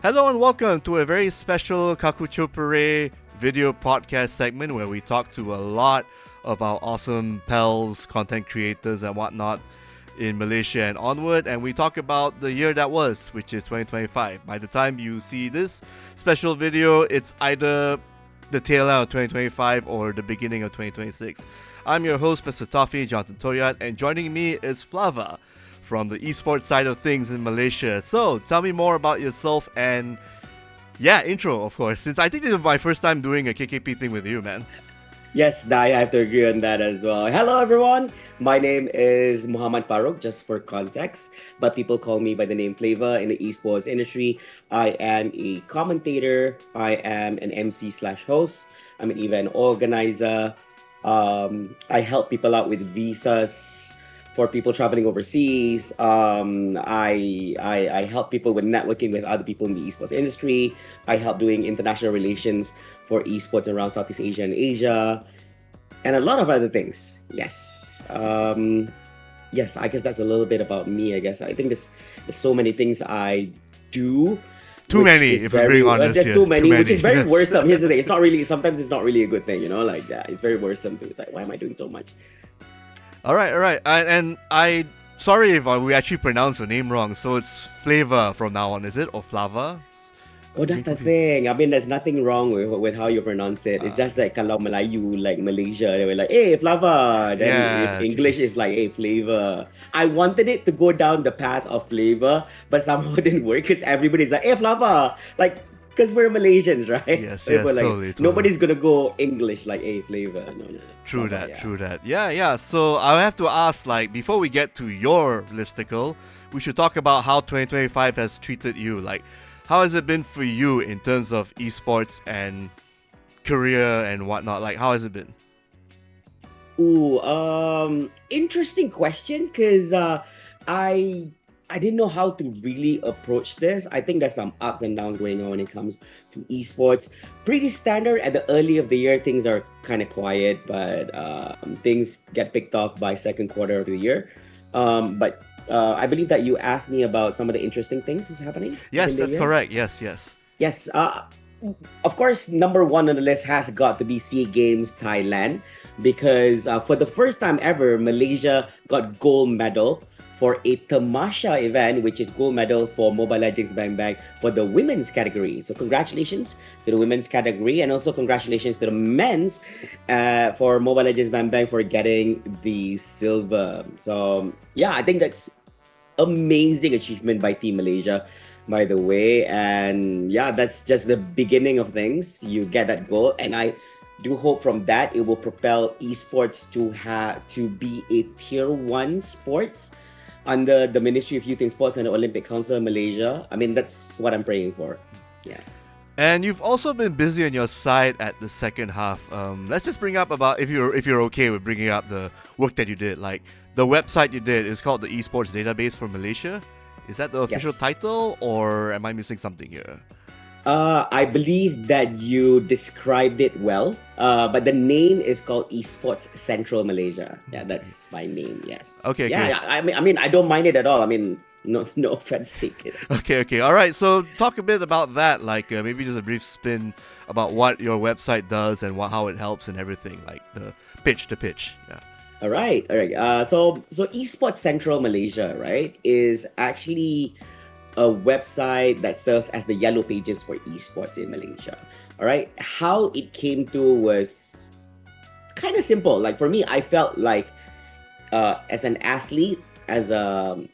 Hello and welcome to a very special Kakuchopurei video podcast segment where we talk to a lot of our awesome pals, content creators and whatnot in Malaysia and onward, and we talk about the year that was, which is 2025. By the time you see this special video, it's either the tail end of 2025 or the beginning of 2026. I'm your host, Mr. Toffee, Jonathan Toyat, and joining me is Flava from the esports side of things in Malaysia. So, tell me more about yourself and, intro, of course, since I think this is my first time doing a KKP thing with you, man. Yes, I have to agree on that as well. Hello, everyone. My name is Muhammad Farouk, just for context, but people call me by the name Flava in the esports industry. I am a commentator. I am an MC slash host. I'm an event organizer. I help people out with visas for people traveling overseas. I help people with networking with other people in the esports industry. I help doing international relations for esports around Southeast Asia and Asia, and a lot of other things. Yes. Yes, I guess that's a little bit about me, I guess. I think there's so many things I do. Too many, if we're being honest. There's too many, which is very worrisome. Here's the thing. Sometimes it's not really a good thing, like that. It's very worrisome too. It's like, why am I doing so much? All right. And I sorry if we actually pronounced your name wrong. So it's Flava from now on, is it? Or Flava? Oh, that's the thing. I mean, there's nothing wrong with how you pronounce it. It's just that kalau Melayu, like Malaysia, they were like, hey, Flava. Then if English is like, hey, Flavor. I wanted it to go down the path of flavor, but somehow it didn't work because everybody's like, hey, Flava. Like, because we're Malaysians, right? Yes, so like, totally. Nobody's gonna go English like, hey, Flavor. No. True that. Yeah. So I have to ask, like, before we get to your listicle, we should talk about how 2025 has treated you. Like, how has it been for you in terms of esports and career and whatnot? Like, how has it been? Interesting question, because I didn't know how to really approach this. I think there's some ups and downs going on when it comes to esports. Pretty standard at the early of the year. Things are kind of quiet, but things get picked off by second quarter of the year. But I believe that you asked me about some of the interesting things that's happening. Yes, that's correct. Yes. Yes. Of course, number one on the list has got to be SEA Games Thailand, because for the first time ever, Malaysia got gold medal for a Tamasha event, which is gold medal for Mobile Legends Bang Bang for the women's category. So congratulations to the women's category, and also congratulations to the men's for Mobile Legends Bang Bang for getting the silver. So yeah, I think that's amazing achievement by Team Malaysia, by the way. And yeah, that's just the beginning of things. You get that goal, and I do hope from that it will propel esports to be a tier 1 sports under the Ministry of Youth and Sports and the Olympic Council of Malaysia. I mean, that's what I'm praying for. Yeah. And you've also been busy on your side at the second half. Let's just bring up about, if you're okay with bringing up the work that you did. Like, the website you did is called the Esports Database for Malaysia. Is that the official title, or am I missing something here? I believe that you described it well, but the name is called Esports Central Malaysia. Yeah, that's my name. Yes. Okay. Yeah. I mean, I don't mind it at all. I mean, no offense taken. Okay. All right. So talk a bit about that. Like, maybe just a brief spin about what your website does and how it helps and everything. Like the pitch. Yeah. All right. So Esports Central Malaysia, right, is actually a website that serves as the yellow pages for esports in Malaysia. All right. How it came to was kind of simple. Like, for me, I felt like as an athlete, as a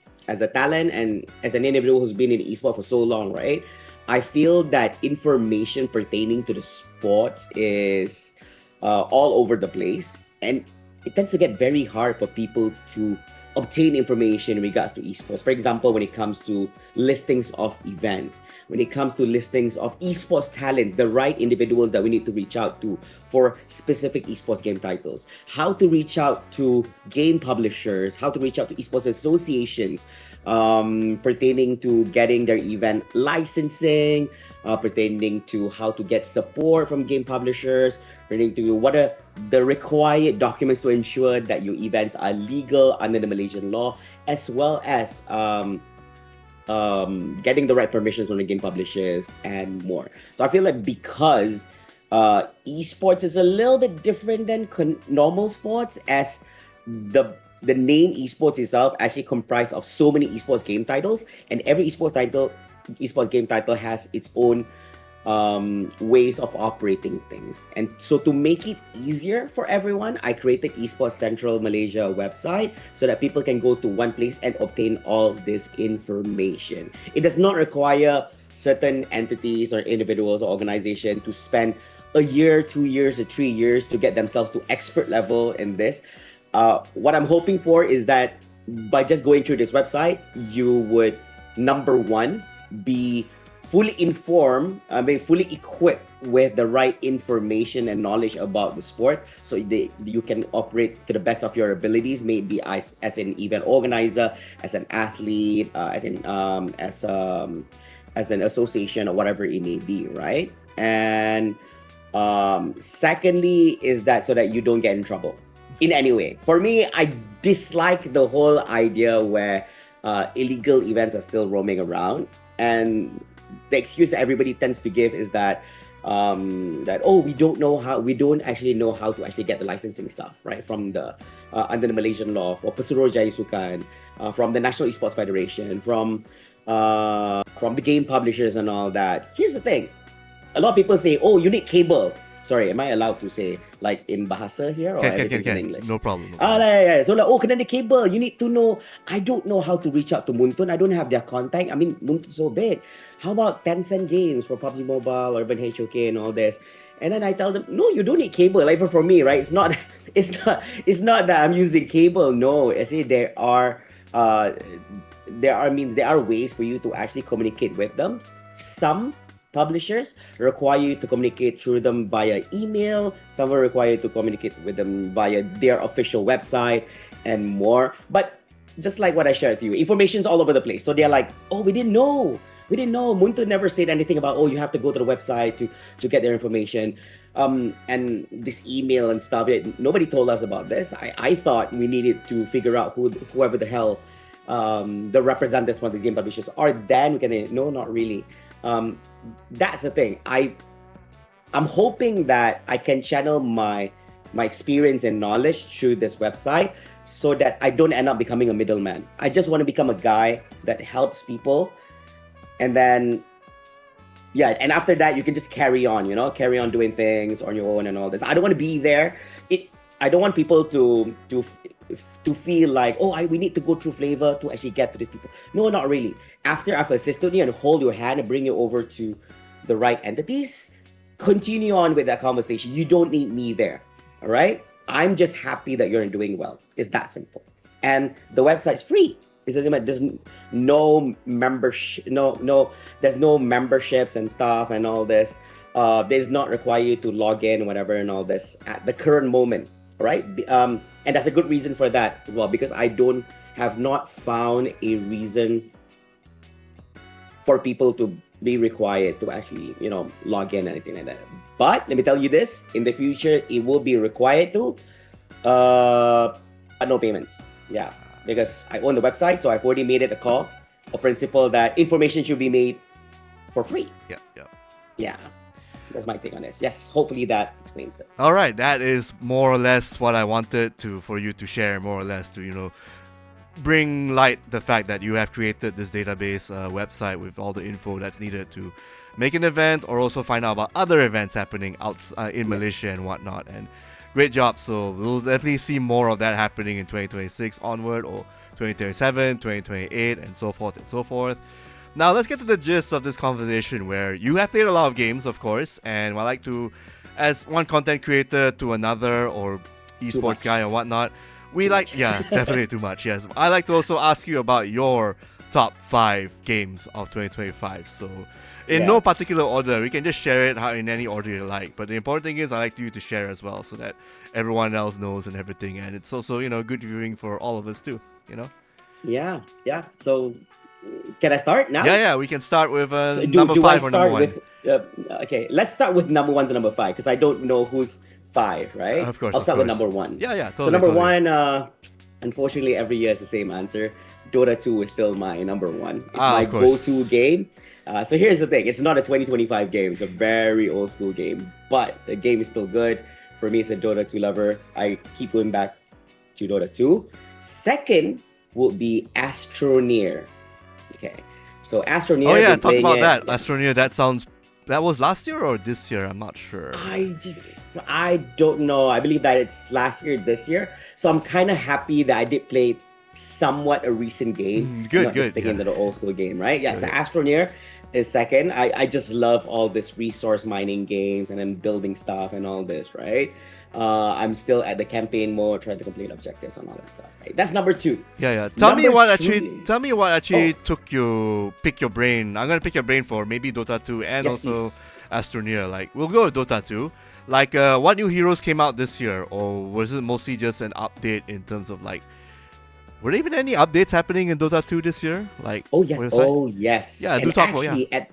talent, and as an individual who's been in esports for so long, right, I feel that information pertaining to the sports is all over the place, and it tends to get very hard for people to obtain information in regards to esports. For example, when it comes to listings of events, when it comes to listings of esports talents, the right individuals that we need to reach out to for specific esports game titles, how to reach out to game publishers, how to reach out to esports associations pertaining to getting their event licensing, pertaining to how to get support from game publishers, pertaining to what are the required documents to ensure that your events are legal under the Malaysian law, as well as getting the right permissions from the game publishers, and more. So I feel like because esports is a little bit different than normal sports, as the name esports itself actually comprised of so many esports game titles, and every esports game title has its own ways of operating things. And so to make it easier for everyone, I created Esports Central Malaysia website so that people can go to one place and obtain all this information. It does not require certain entities or individuals or organization to spend a year, 2 years, or 3 years to get themselves to expert level in this. What I'm hoping for is that by just going through this website, you would, number one, be fully informed, fully equipped with the right information and knowledge about the sport, so you can operate to the best of your abilities, maybe as an event organizer, as an athlete, as an association, or whatever it may be, right? And secondly is that so that you don't get in trouble in any way. For me, I dislike the whole idea where illegal events are still roaming around, and the excuse that everybody tends to give is that we don't actually know how to actually get the licensing stuff, right, from the under the Malaysian law, for Pesuruhjaya Sukan, from the National Esports Federation, from the game publishers and all that. Here's the thing, a lot of people say, oh, you need cable. Sorry, am I allowed to say like in bahasa here, or everything's in English? No problem. So like, oh, kena ada cable. You need to know. I don't know how to reach out to Muntun. I don't have their contact. I mean, Muntun's so big. How about Tencent Games for PUBG Mobile or even HOK and all this? And then I tell them, no, you don't need cable. Like for me, right? It's not that I'm using cable. No, I say there are ways for you to actually communicate with them. Some publishers require you to communicate through them via email. Some are required to communicate with them via their official website and more. But just like what I shared with you, information's all over the place. So they're like, oh, we didn't know. Muntu never said anything about, oh, you have to go to the website to get their information. And this email and stuff, nobody told us about this. I thought we needed to figure out whoever the hell the representatives from the game publishers are. Then we can, no, not really. That's the thing. I'm hoping that I can channel my experience and knowledge through this website so that I don't end up becoming a middleman. I just want to become a guy that helps people, and then and after that you can just carry on doing things on your own and all this. I don't want to be there. I don't want people to feel like, oh, we need to go through Flava to actually get to these people. No, not really. After I've assisted you and hold your hand and bring you over to the right entities, continue on with that conversation. You don't need me there, all right? I'm just happy that you're doing well. It's that simple. And the website's free. There's no membership, there's no memberships and stuff and all this. There's not require you to log in, whatever, and all this at the current moment, right? And that's a good reason for that as well, because I have not found a reason for people to be required to actually, log in, anything like that. But let me tell you this, in the future, it will be required to, no payments. Yeah, because I own the website, so I've already made it a principle that information should be made for free. Yeah. That's my take on this. Yes, hopefully that explains it. All right, that is more or less what I wanted for you to share, more or less to, bring light the fact that you have created this database website with all the info that's needed to make an event, or also find out about other events happening outside in Malaysia and whatnot. And great job. So we'll definitely see more of that happening in 2026 onward, or 2027, 2028, and so forth and so forth. Now let's get to the gist of this conversation, where you have played a lot of games, of course, and I like to, as one content creator to another, or esports guy or whatnot, definitely too much, yes. I like to also ask you about your top 5 games of 2025. So in no particular order, we can just share it in any order you like. But the important thing is I like you to share as well, so that everyone else knows and everything. And it's also, good viewing for all of us too, Yeah. So can I start now? Yeah, we can start with number 5 or number 1. Okay, let's start with number 1 to number 5, because I don't know who's 5, right? Of course. I'll start with number 1. Yeah, totally. So number 1, unfortunately, every year is the same answer. Dota 2 is still my number one. It's my of course. go-to game. So here's the thing. It's not a 2025 game. It's a very old school game. But the game is still good. For me, as a Dota 2 lover, I keep going back to Dota 2. Second would be Astroneer. Okay. So Astroneer. Oh yeah, talk about that. Astroneer, that was last year or this year? I'm not sure. I don't know. I believe that it's last year, this year. So I'm kind of happy that I did play somewhat a recent game. Not just sticking to the old school game, right? Yeah, so Astroneer is second. I just love all this resource mining games and then building stuff and all this, right? I'm still at the campaign mode, trying to complete objectives and all that stuff, right? That's number 2. Yeah. Tell me what actually pick your brain. I'm gonna pick your brain for maybe Dota 2 and also Astroneer. Like, we'll go with Dota 2. Like, what new heroes came out this year, or was it mostly just an update in terms of like, were there even any updates happening in Dota 2 this year? Like, yes. Yeah, and do talk actually, about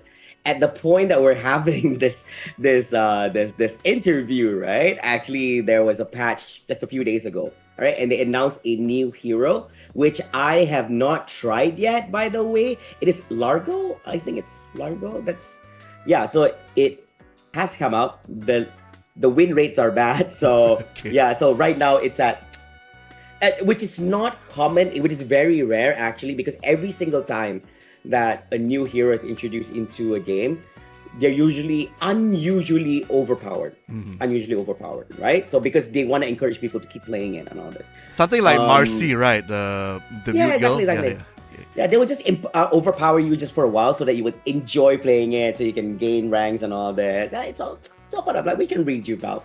at the point that we're having this interview, right? Actually, there was a patch just a few days ago, right? And they announced a new hero, which I have not tried yet, by the way. It is Largo. I think it's Largo. So it has come out. The win rates are bad. So so right now it's at which is not common, which is very rare actually, because every single time that a new hero is introduced into a game, they're usually unusually overpowered. Right? So because they want to encourage people to keep playing it and all this. Something like Marcy, right? The exactly. Yeah, they will just overpower you just for a while so that you would enjoy playing it, so you can gain ranks and all this. It's all part of, like, we can read you about.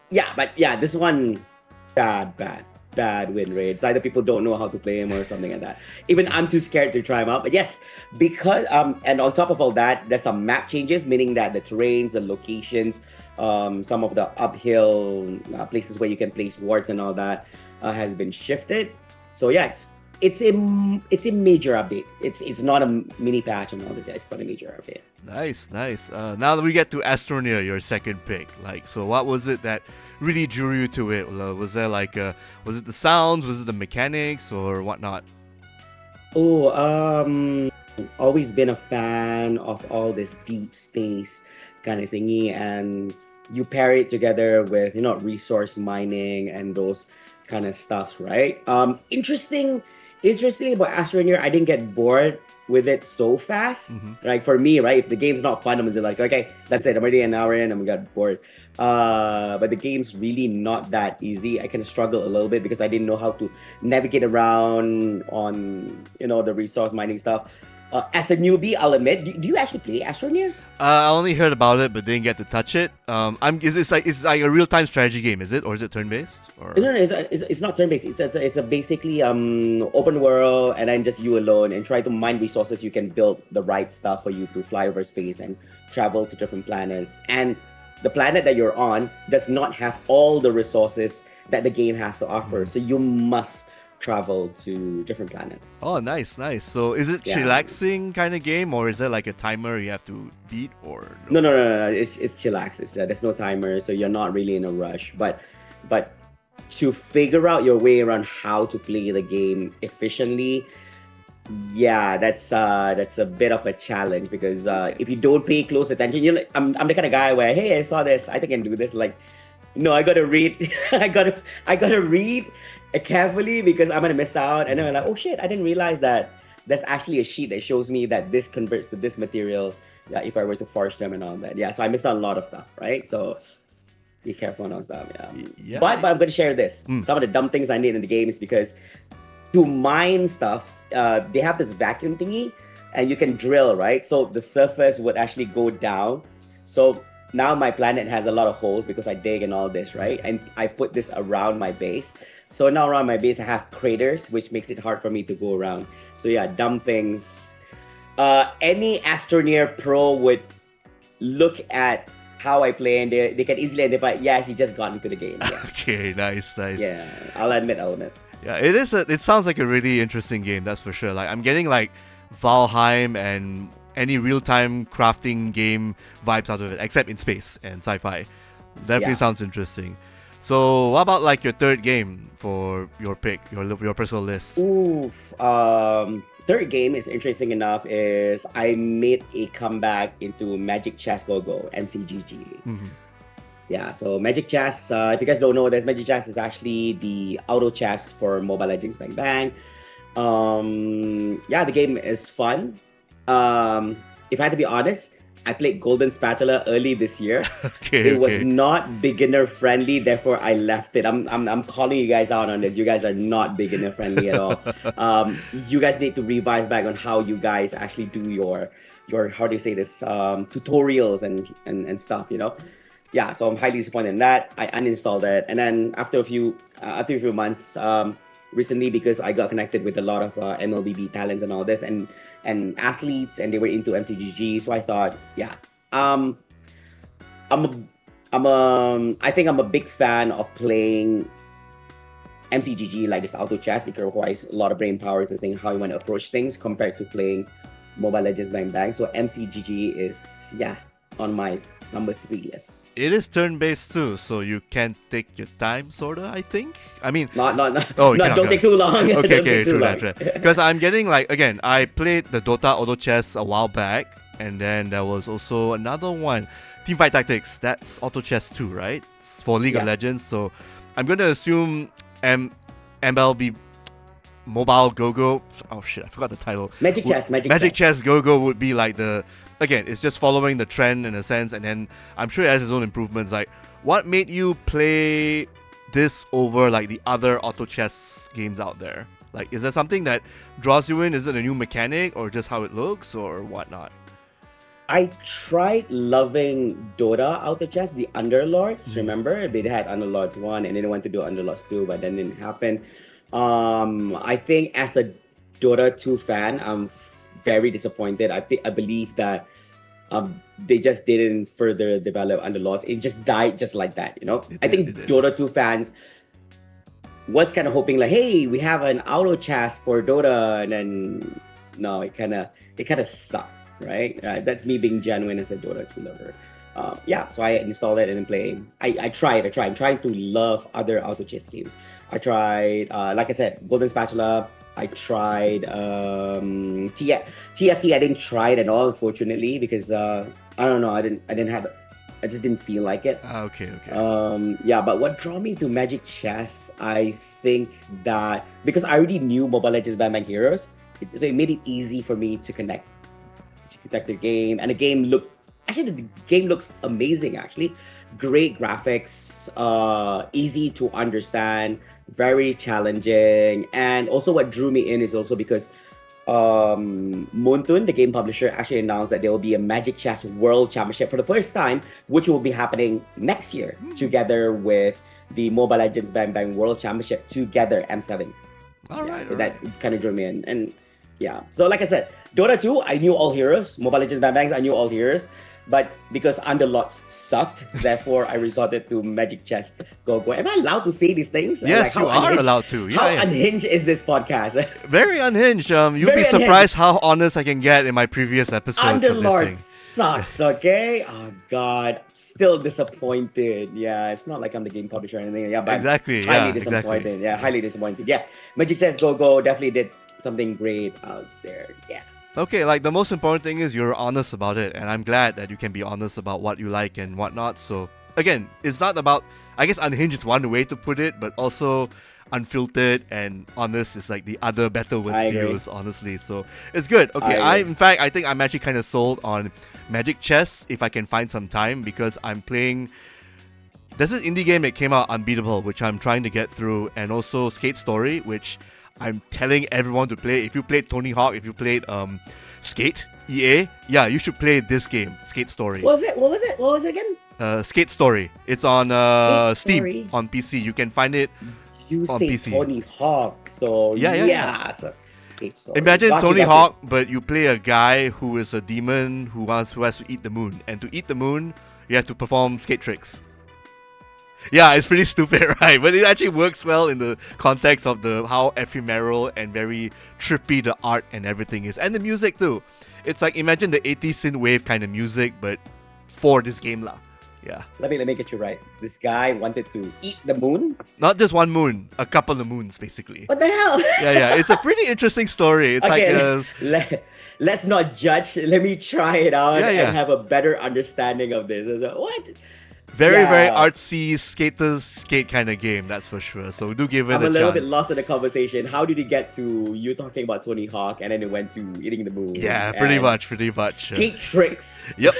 This one, bad win rates. Either people don't know how to play him or something like that. Even I'm too scared to try him out. But yes, because and on top of all that, there's some map changes, meaning that the terrains, the locations, some of the uphill places where you can place wards and all that has been shifted. So yeah, it's a major update. It's not a mini patch and all this. Yeah, it's quite a major update. Nice. Now that we get to Astroneer, your second pick. Like, so what was it that really drew you to it? Was there like was it the sounds? Was it the mechanics or whatnot? Always been a fan of all this deep space kind of thingy, and you pair it together with resource mining and those kind of stuffs, right? Interestingly about Astroneer, I didn't get bored with it so fast. Like, for me, right, if the game's not fun, I'm just like, okay, that's it, I'm already an hour in and I got bored. But the game's really not that easy. I kind of struggled a little bit because I didn't know how to navigate around on the resource mining stuff. As a newbie, I'll admit, do you actually play Astroneer? I only heard about it, but didn't get to touch it. It's like a real-time strategy game, is it, or is it turn-based? Or? No, it's not turn-based. It's a basically open world, and then just you alone, and try to mine resources. You can build the right stuff for you to fly over space and travel to different planets. And the planet that you're on does not have all the resources that the game has to offer, so you must travel to different planets. Oh, nice. So is it chillaxing kind of game, or is there like a timer you have to beat, or no? It's chillax. There's no timer, so you're not really in a rush. But to figure out your way around how to play the game efficiently, that's a bit of a challenge, because if you don't pay close attention, I'm the kind of guy where, hey, I saw this, I think I can do this. Like, no, I gotta read. I gotta read carefully, because I'm gonna miss out. And then I'm like, oh shit, I didn't realize that there's actually a sheet that shows me that this converts to this material. Yeah, if I were to forge them and all that. Yeah, so I missed out on a lot of stuff, right? So be careful on all stuff. Yeah. But I'm gonna share this. Some of the dumb things I did in the game is because to mine stuff, they have this vacuum thingy, and you can drill, right? So the surface would actually go down. So now my planet has a lot of holes because I dig and all this, right? And I put this around my base. So now around my base, I have craters, which makes it hard for me to go around. So yeah, dumb things. Any Astroneer pro would look at how I play, and they can easily identify, he just got into the game. Yeah. Okay, nice. Yeah, I'll admit. Yeah, it sounds like a really interesting game, that's for sure. Like, I'm getting like Valheim and any real-time crafting game vibes out of it, except in space and sci-fi. Definitely sounds interesting. So what about like your third game for your pick, your personal list? Oof. Third game is interesting enough. Is I made a comeback into Magic Chess Go Go (MCGG). Mm-hmm. Yeah, so Magic Chess. If you guys don't know this, Magic Chess is actually the auto chess for Mobile Legends Bang Bang. Yeah, the game is fun. If I had to be honest, I played Golden Spatula early this year. It was not beginner friendly, therefore I left it. I'm calling you guys out on this. You guys are not beginner friendly at all. You guys need to revise back on how you guys actually do your how do you say this tutorials and stuff. Yeah. So I'm highly disappointed in that. I uninstalled it, and then after a few months. Recently, because I got connected with a lot of MLBB talents and all this, and athletes, and they were into MCGG. So I thought, yeah, I think I'm a big fan of playing MCGG like this auto chess, because it requires a lot of brain power to think how you want to approach things compared to playing Mobile Legends Bang Bang. So MCGG is on my number 3 list. It is turn-based too, so you can take your time, sorta. I think. I mean, not. Oh, don't take too long. Okay, true that. Because I'm getting again, I played the Dota Auto Chess a while back, and then there was also another one, Teamfight Tactics. That's Auto Chess too, right? For League of Legends. So I'm gonna assume MLB Mobile Go-Go. Oh shit, I forgot the title. Magic Chess Go-Go would be like the. Again, it's just following the trend in a sense, and then I'm sure it has its own improvements. Like, what made you play this over like the other auto chess games out there? Like, is there something that draws you in? Is it a new mechanic, or just how it looks, or whatnot? I tried loving Dota Auto Chess, the Underlords. Remember, they had Underlords 1, and then they went to do Underlords 2, but then didn't happen. I think as a Dota 2 fan, I'm very disappointed. I believe that they just didn't further develop Underlords. It just died just like that, I think Dota 2 fans was kind of hoping like, hey, we have an auto chess for Dota, and then no, it kind of sucked, right? That's me being genuine as a Dota 2 lover. So I installed it and then playing. I tried. I'm trying to love other auto chess games. I tried, like I said, Golden Spatula. I tried TFT. I didn't try it at all, unfortunately, because I don't know. I just didn't feel like it. Okay. But what drew me to Magic Chess, I think that because I already knew Mobile Legends Bang Bang Heroes, so it made it easy for me to connect the game, and the game looks amazing. Actually, great graphics, easy to understand. Very challenging, and also what drew me in is also because Moontun, the game publisher, actually announced that there will be a Magic Chess World Championship for the first time, which will be happening next year, together with the Mobile Legends Bang Bang World Championship together, M7. So that kind of drew me in, and so like I said, Dota 2, I knew all heroes. Mobile Legends Bang Bangs, I knew all heroes. But because Underlords sucked, therefore I resorted to Magic Chess Go Go. Am I allowed to say these things? Yes, you are allowed to. How unhinged is this podcast? Very unhinged. You'll be surprised how honest I can get in my previous episodes. Underlords sucks, okay? Oh God, still disappointed. Yeah, it's not like I'm the game publisher or anything. Yeah, but exactly. Highly disappointed. Exactly. Yeah, highly disappointed. Yeah, Magic Chess Go Go definitely did something great out there. Yeah. Okay, like the most important thing is you're honest about it, and I'm glad that you can be honest about what you like and whatnot. So again, it's not about, I guess unhinged is one way to put it, but also unfiltered and honest is like the other better words to use, honestly. So it's good. Okay, I think I'm actually kind of sold on Magic Chess if I can find some time, because I'm playing. There's this indie game that came out, Unbeatable, which I'm trying to get through, and also Skate Story, which I'm telling everyone to play. If you played Tony Hawk, if you played Skate, EA, you should play this game, Skate Story. What was it again? Skate Story. It's on Steam, on PC. You can find it you on say PC. Tony Hawk, so So Skate Story. Imagine Tony Hawk, but you play a guy who is a demon who has to eat the moon. And to eat the moon, you have to perform skate tricks. Yeah, it's pretty stupid, right? But it actually works well in the context of how ephemeral and very trippy the art and everything is. And the music too. It's like, imagine the 80s synthwave kind of music, but for this game lah. Yeah. Let me get you right. This guy wanted to eat the moon. Not just one moon, a couple of moons, basically. What the hell? Yeah. It's a pretty interesting story. It's Okay, like let's not judge. Let me try it out Yeah. and have a better understanding of this. I was like, what? very Yeah. artsy skaters skate kind of game. That's for sure. So do give it I'm a a little chance. bit lost in the conversation. How did you get to you talking about Tony Hawk and then it went to eating the moon? Yeah, pretty and much. Skate tricks. Yep.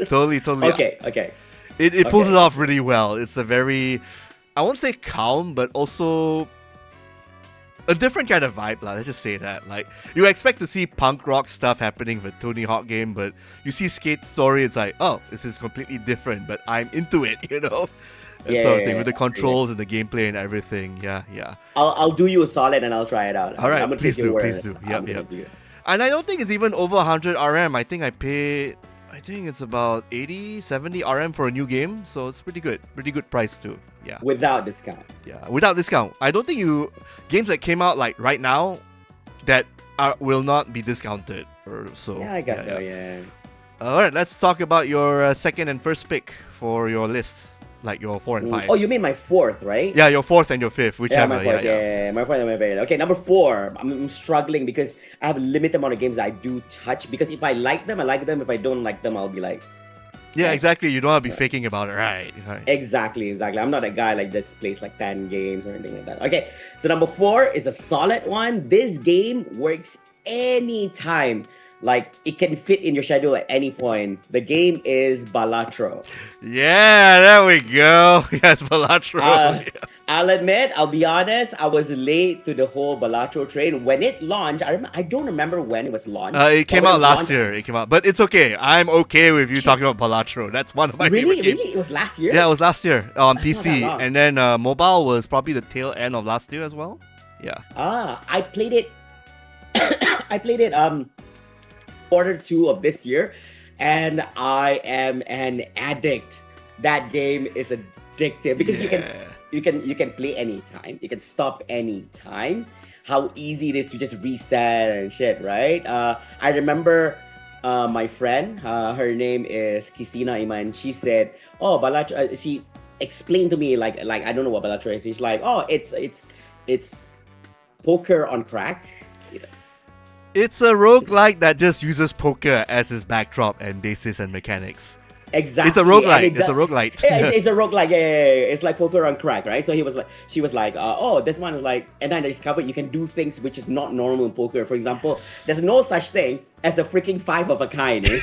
Totally. Okay. It pulls Okay. it off really well. It's a very, I won't say calm, but also a different kind of vibe. Let's just say that. Like, you expect to see punk rock stuff happening with Tony Hawk game, but you see Skate Story, it's like, oh, this is completely different, but I'm into it, you know? That Yeah, sort of yeah, thing, with the yeah. controls and the gameplay and everything. Yeah. I'll do you a solid and I'll try it out. All right, I'm gonna please take your do, word. please do. I'm Yep, gonna yep. do it. And I don't think it's even over 100 RM. I think it's about 80, 70 RM for a new game, so it's pretty good. Pretty good price too. Yeah. Without discount. Yeah, without discount. I don't think games that came out like right now that will not be discounted or so. Yeah, I guess so. Yeah. All right, let's talk about your second and first pick for your list, like your 4 and 5. Oh, you mean my fourth, right? Yeah, your fourth and your fifth, Yeah, whichever. my fourth. Yeah, my fourth and my fifth. Okay, number 4. I'm struggling because I have a limited amount of games I do touch. Because if I like them, I like them. If I don't like them, I'll be like, Yeah, Yes. exactly. You don't have to be faking about it, right? exactly. I'm not a guy like this plays like 10 games or anything like that. Okay, so number 4 is a solid one. This game works anytime. Like, it can fit in your schedule at any point. The game is Balatro. Yeah, there we go. Yes, Balatro. I'll admit, I'll be honest, I was late to the whole Balatro train. When it launched, I don't remember when it was launched. It came but when out was last launched- year. It came out, but it's okay. I'm okay with you talking about Balatro. That's one of my favorite games. Really? It was last year? Yeah, it was last year on That's not PC, that long. and then mobile was probably the tail end of last year as well. Yeah. I played it. I played it quarter 2 of this year, and I am an addict. That game is addictive because you can play anytime. You can stop anytime. How easy it is to just reset and shit, right? I remember my friend, her name is Christina Iman. She said, "Oh, Balatro." She explained to me like I don't know what Balatro is. She's like, "Oh, it's poker on crack." It's a roguelike that just uses poker as its backdrop and basis and mechanics. Exactly. It's a roguelike. And It's a roguelike. Yeah, it's a roguelike. Yeah. It's like poker on crack, right? So she was like, oh, this one is like, and then I discovered you can do things which is not normal in poker. For example, there's no such thing as a freaking 5 of a kind. Eh?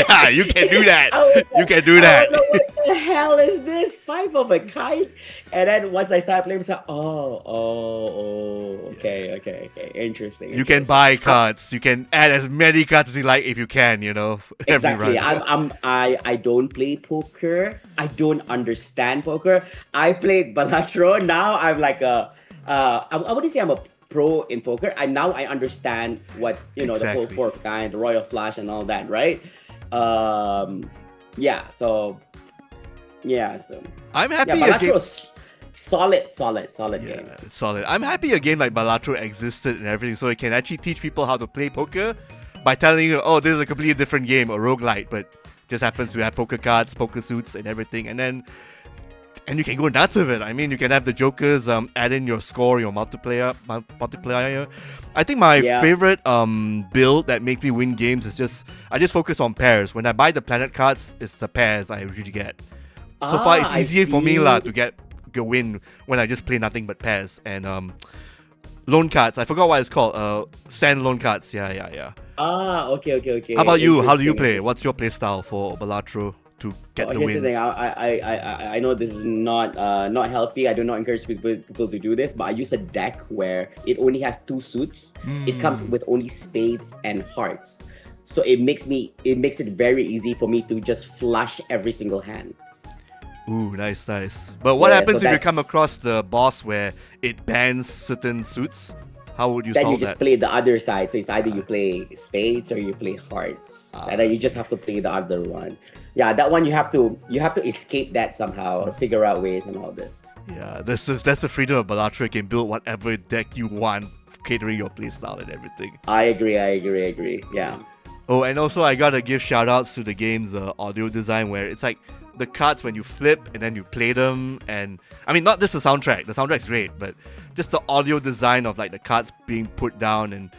Yeah, you can do that. You can do I that. was like, what the hell is this 5 of a kind? And then once I started playing, I was like, okay, interesting. You can buy cards. You can add as many cards as you like if you can. You know. every Exactly. run. I don't play poker. I don't understand poker. I played Balatro. Now I'm like I wouldn't say I'm a pro in poker. I understand what the whole Exactly. 4 of a kind, the Royal Flush, and all that, right? Yeah. So I'm happy. yeah, a game- Balatro's solid Yeah, game. it's solid. I'm happy a game like Balatro existed and everything, so it can actually teach people how to play poker by telling you, oh, this is a completely different game, a roguelite, but just happens to have poker cards, poker suits, and everything, and you can go nuts with it. I mean, you can have the jokers add in your score, your multiplier. I think my Yeah. favorite build that makes me win games is I just focus on pairs. When I buy the planet cards, it's the pairs I usually get. So far, it's I easier for me see. to get a win when I just play nothing but pairs and loan cards. I forgot what it's called. Sand loan cards. Yeah. Okay. How about you? How do you Interesting, play? interesting. What's your play style for Balatro to get the Here's wins? the thing. I know this is not healthy. I do not encourage people to do this, but I use a deck where it only has 2 suits. It comes with only spades and hearts, so it makes it very easy for me to just flush every single hand. Ooh, nice. But what Yeah, happens so if you come that's- across the boss where it bans certain suits? How would you Then you solve just that? play the other side. So it's either you play spades or you play hearts, and then you just have to play the other one. Yeah, that one you have to escape that somehow or figure out ways and all this. Yeah, that's the freedom of Balatro. You can build whatever deck you want, catering your playstyle and everything. I agree. Yeah. Oh, and also I gotta give shout outs to the game's audio design where it's like the cards when you flip and then you play them, and I mean not just the soundtrack. The soundtrack's great, but just the audio design of like the cards being put down and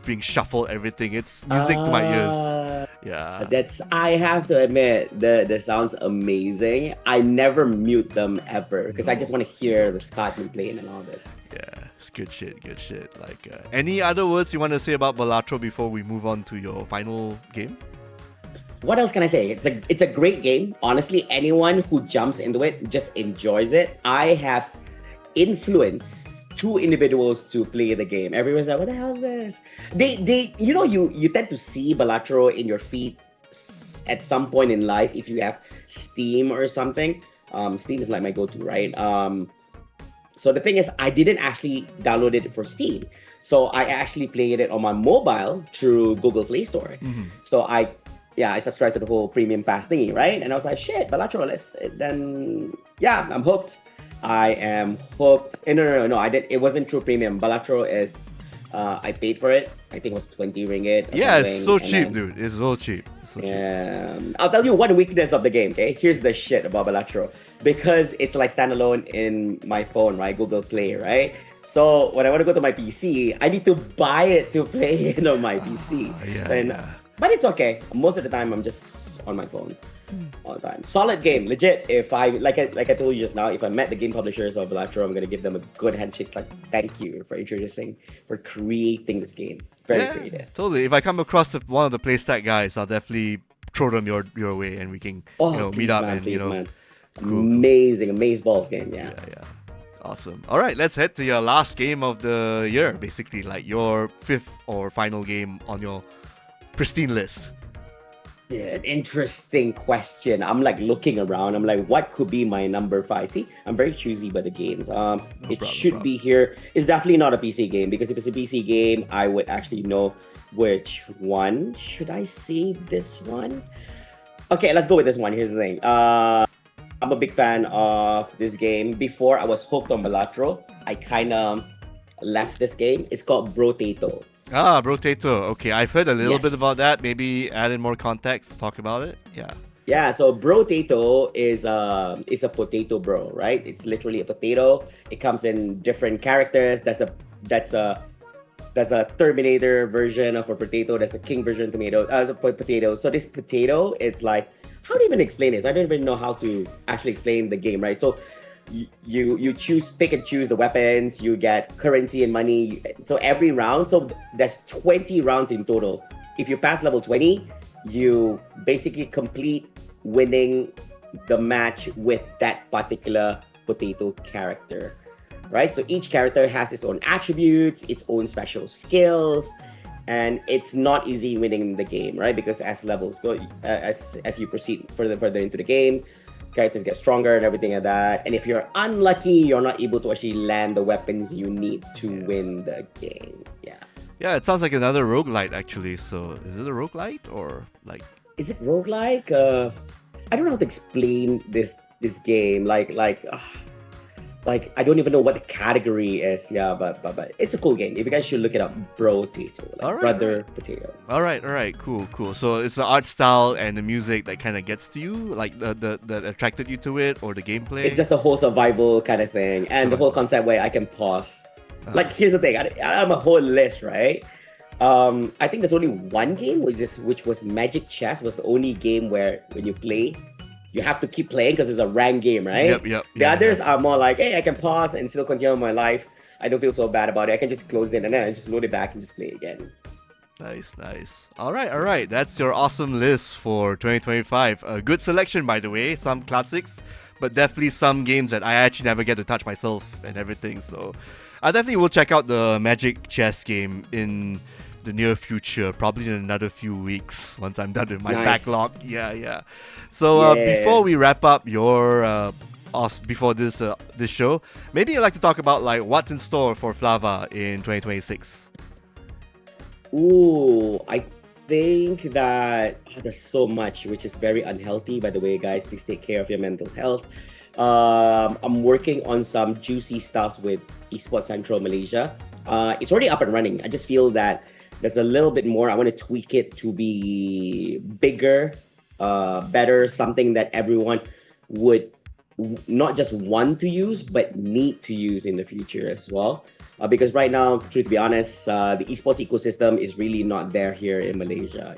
being shuffled, everything. It's music to my ears. Yeah. I have to admit, the sound's amazing. I never mute them ever because I just want to hear the Scotsman playing and all this. Yeah, it's good shit. Like, any other words you want to say about Balatro before we move on to your final game? What else can I say? It's a great game. Honestly, anyone who jumps into it just enjoys it. I have influenced 2 individuals to play the game. Everyone's like, what the hell is this? They you tend to see Balatro in your feed at some point in life if you have Steam or something. Steam is like my go-to, right? So the thing is, I didn't actually download it for Steam. So I actually played it on my mobile through Google Play Store. Mm-hmm. So I subscribed to the whole premium pass thingy, right? And I was like, shit, Balatro, I'm hooked. I am hooked. No, I did. It wasn't true premium. Balatro is, I paid for it. I think it was 20 ringgit. Yeah, it's so cheap, dude. It's so cheap. I'll tell you one weakness of the game, okay? Here's the shit about Balatro. Because it's like standalone in my phone, right? Google Play, right? So when I want to go to my PC, I need to buy it to play it on my PC. But it's okay. Most of the time, I'm just on my phone all the time. Solid game, legit. If I like I told you just now, if I met the game publishers of Balatro, I'm gonna give them a good handshake. Like, thank you for creating this game. Very creative. Totally. If I come across one of the PlayStat guys, I'll definitely throw them your way, and we can meet up and Cool. Amazing balls game. Yeah. Awesome. All right, let's head to your last game of the year. Basically, like your 5th or final game on your pristine list. Yeah, interesting question. I'm like looking around. I'm like, what could be my number 5? See, I'm very choosy by the games. It should be here. It's definitely not a PC game, because if it's a PC game, I would actually know which one. Should I say this one? Okay, let's go with this one. Here's the thing. I'm a big fan of this game. Before I was hooked on Balatro, I kind of left this game. It's called Brotato. Brotato. Okay, I've heard a little bit about that. Maybe add in more context, talk about it. Yeah, so Brotato is a potato bro, right? It's literally a potato. It comes in different characters. That's a Terminator version of a potato. That's a King version of potato. So this potato, it's like, how do you even explain this? I don't even know how to actually explain the game, right? So you pick and choose the weapons, you get currency and money. So every round, so there's 20 rounds in total. If you pass level 20, you basically complete winning the match with that particular potato character, right? So each character has its own attributes, its own special skills, and it's not easy winning the game, right? Because as levels go, as you proceed further into the game, characters get stronger and everything like that. And if you're unlucky, you're not able to actually land the weapons you need to win the game. Yeah, it sounds like another roguelite actually. So is it a roguelite or like? Is it roguelike? I don't know how to explain this game. Like I don't even know what the category is. Yeah, but it's a cool game. If you guys should look it up, Brotato, brother potato. All right, cool. So it's the art style and the music that kind of gets to you, like that attracted you to it, or the gameplay. It's just a whole survival kind of thing, and the whole concept where I can pause. Like, here's the thing. I have a whole list, right? I think there's only one game, which was Magic Chess. Was the only game where when you play, you have to keep playing because it's a ranked game, right? Yep. The others are more like, hey, I can pause and still continue my life. I don't feel so bad about it. I can just close it and then I just load it back and just play it again. Nice. All right. That's your awesome list for 2025. A good selection, by the way. Some classics, but definitely some games that I actually never get to touch myself and everything. So I definitely will check out the Magic Chess game in the near future, probably in another few weeks once I'm done with my backlog. Yeah. So before we wrap up before this show, maybe you'd like to talk about like what's in store for Flava in 2026. Ooh, I think that there's so much, which is very unhealthy. By the way, guys, please take care of your mental health. I'm working on some juicy stuffs with Esports Central Malaysia. It's already up and running. I just feel that there's a little bit more. I want to tweak it to be bigger, better, something that everyone would not just want to use but need to use in the future as well. Because right now, truth be honest, the esports ecosystem is really not there here in Malaysia.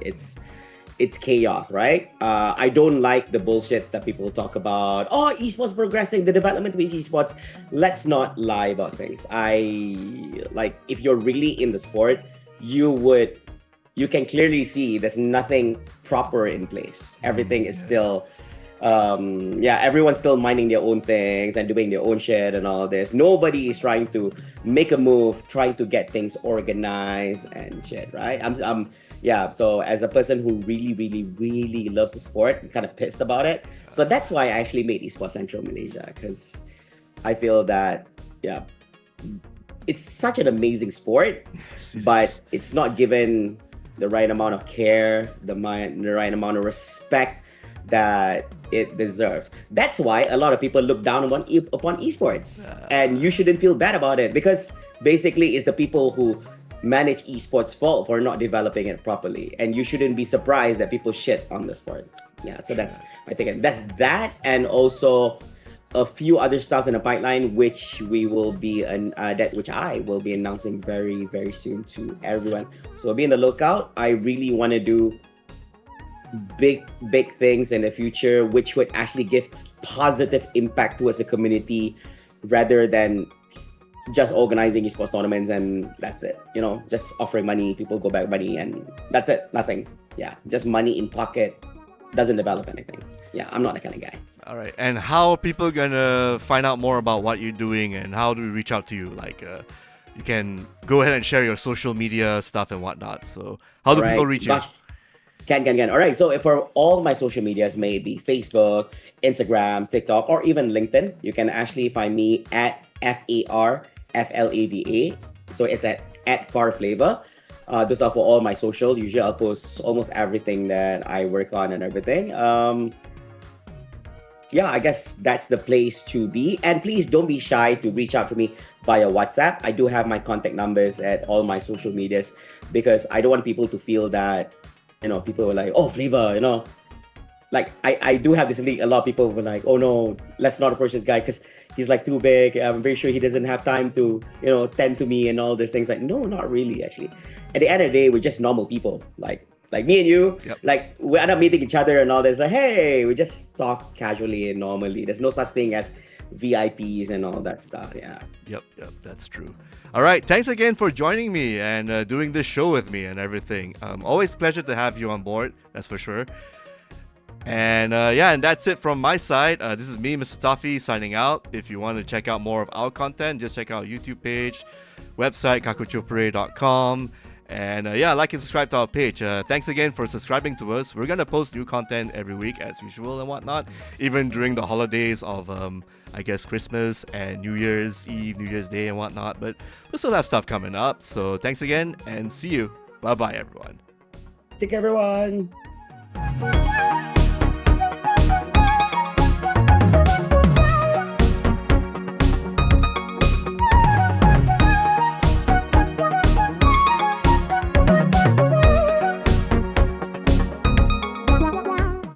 It's chaos, right? I don't like the bullshits that people talk about. Oh, esports progressing, the development of esports. Let's not lie about things. If you're really in the sport, you can clearly see there's nothing proper in place. Everything is still everyone's still minding their own things and doing their own shit and all this. Nobody is trying to make a move, trying to get things organized and shit, right? So as a person who really, really, really loves the sport, I'm kind of pissed about it. So that's why I actually made Esports Central Malaysia, because I feel that, it's such an amazing sport, but it's not given the right amount of care, the right amount of respect that it deserves. That's why a lot of people look down upon esports, and you shouldn't feel bad about it, because basically it's the people who manage esports' fault for not developing it properly, and you shouldn't be surprised that people shit on the sport. So that's my take. That's that, and also a few other stuffs in the pipeline, which we will be which I will be announcing very, very soon to everyone. So be in the lookout. I really want to do big things in the future, which would actually give positive impact towards the community, rather than just organizing esports tournaments and that's it. Just offering money, people go back money, and that's it. Nothing. Just money in pocket doesn't develop anything. I'm not that kind of guy. All right. And how are people gonna find out more about what you're doing, and how do we reach out to you? You can go ahead and share your social media stuff and whatnot. So how do people reach you? Can. All right. So for all my social medias, maybe Facebook, Instagram, TikTok, or even LinkedIn, you can actually find me at FARFLAVA. So it's at Flava. Those are for all my socials. Usually I'll post almost everything that I work on and everything. I guess that's the place to be. And please don't be shy to reach out to me via WhatsApp. I do have my contact numbers at all my social medias, because I don't want people to feel that, people were like, oh, Flava, like I do have this league. A lot of people were like, oh no, let's not approach this guy because he's like too big. I'm very sure he doesn't have time to, tend to me and all these things. Like, no, not really, actually. At the end of the day, we're just normal people. Like me and you, like we end up meeting each other and all this. Like, hey, we just talk casually and normally. There's no such thing as VIPs and all that stuff. Yep, that's true. All right, thanks again for joining me and doing this show with me and everything. Always a pleasure to have you on board, that's for sure. And and that's it from my side. This is me, Mr. Tafi, signing out. If you want to check out more of our content, just check out our YouTube page, website, Kakuchopurei.com. And like and subscribe to our page. Thanks again for subscribing to us. We're going to post new content every week as usual and whatnot, even during the holidays of, I guess, Christmas and New Year's Eve, New Year's Day and whatnot. But we'll still have stuff coming up. So thanks again and see you. Bye-bye, everyone. Take care, everyone.